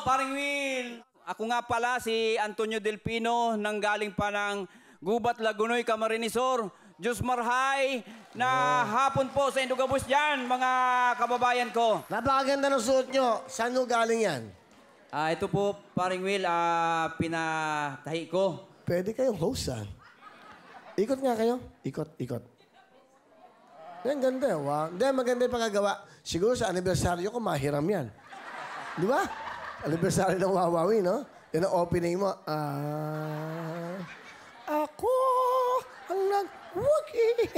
paring Will. Ako nga pala si Antonio Delpino, nanggaling pa ng Gubat, Lagunoy, Camarinesor. Diyos marhay na hapon po sa Indugabus dyan, mga kababayan ko. Napakaganda ng suot nyo. Saan nyo galing yan? Ito po, paring Will, pinatahi ko. Pwede kayong host, ah. Ikot nga kayo. Ikot, ikot. Yan, ganda. Wow. Hindi, maganda yung pagkagawa. Siguro sa anibersaryo ko, mahiram yan. Di ba? Anibersaryo ng Wawawi, no? Yan ang opening mo. Ako ang nag-wookie.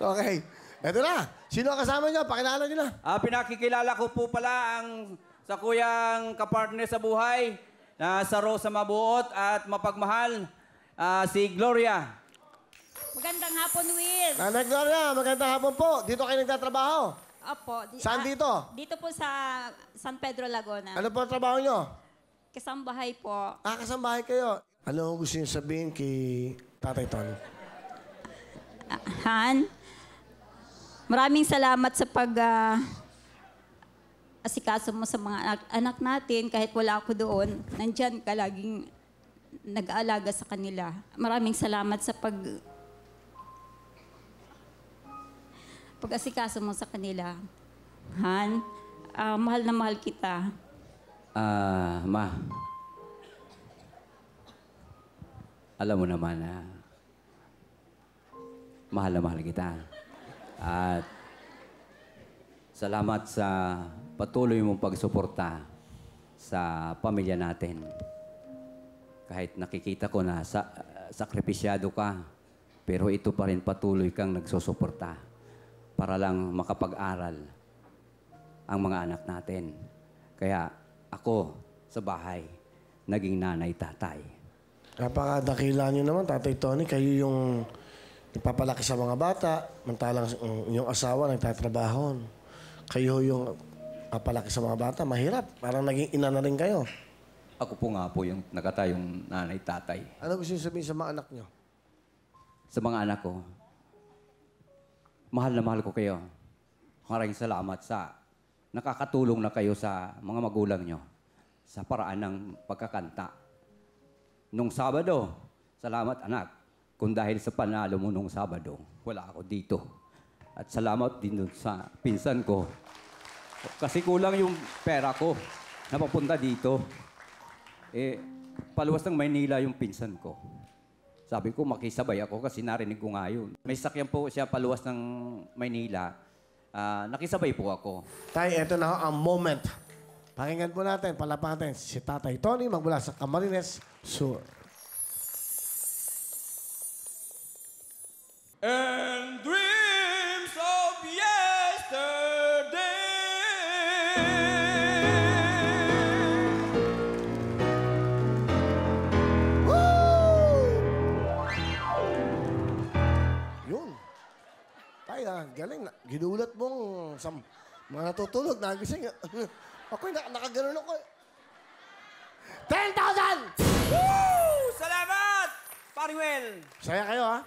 Okay. Eto na. Sino ang kasama nyo? Pakilala nyo na. Pinakikilala ko po pala ang sa kuyang kapartner sa buhay na sa Rosa Mabuot at mapagmahal, si Gloria. Magandang hapon, Will. Nanay Gloria, magandang hapon po. Dito kayo nagtatrabaho? Opo. Saan dito? Dito po sa San Pedro, Laguna. Ano po ang trabaho nyo? Kasambahay po. Kasambahay kayo. Ano gusto nyo sabihin kay Tatay Tony? Han, maraming salamat sa asikaso mo sa mga anak natin. Kahit wala ako doon, nandyan ka laging nag-aalaga sa kanila. Maraming salamat sa pag-asikaso mo sa kanila. Han, mahal na mahal kita. Ma, alam mo naman na mahal kita. At salamat sa patuloy mong pagsuporta sa pamilya natin. Kahit nakikita ko na sakripisyado ka, pero ito pa rin patuloy kang nagsusuporta para lang makapag-aral ang mga anak natin. Kaya ako sa bahay, naging nanay-tatay. Napakadakila nyo naman, Tatay Tony. Kayo yung nagpapalaki sa mga bata, mantalang yung asawa nagtatrabaho. Kayo yung papalaki sa mga bata, mahirap. Parang naging ina na rin kayo. Ako po nga po yung nakatayong nanay-tatay. Ano gusto nyo sabihin sa mga anak nyo? Sa mga anak ko, mahal na mahal ko kayo. Maraming salamat sa nakakatulong na kayo sa mga magulang nyo sa paraan ng pagkakanta. Nung Sabado, salamat anak. Kung dahil sa panalo mo nung Sabado, wala ako dito. At salamat din dun sa pinsan ko. Kasi kulang yung pera ko na papunta dito. Paluwas ng Maynila yung pinsan ko. Sabi ko, makisabay ako kasi narinig ko nga yun. May sakyan po siya paluwas ng Maynila. Nakisabay po ako. Tay, eto na ang moment. Pakinggan po natin, palapakan natin si Tatay Tony magmula sa Camarines Sur. And dreams of yesterday. Yun. Tay, galing. Ginulat mong mga natutulog, nagising. Ako'y nakaganon ako. 10,000! Woo! Salamat! Paring Will! Saya kayo, ha?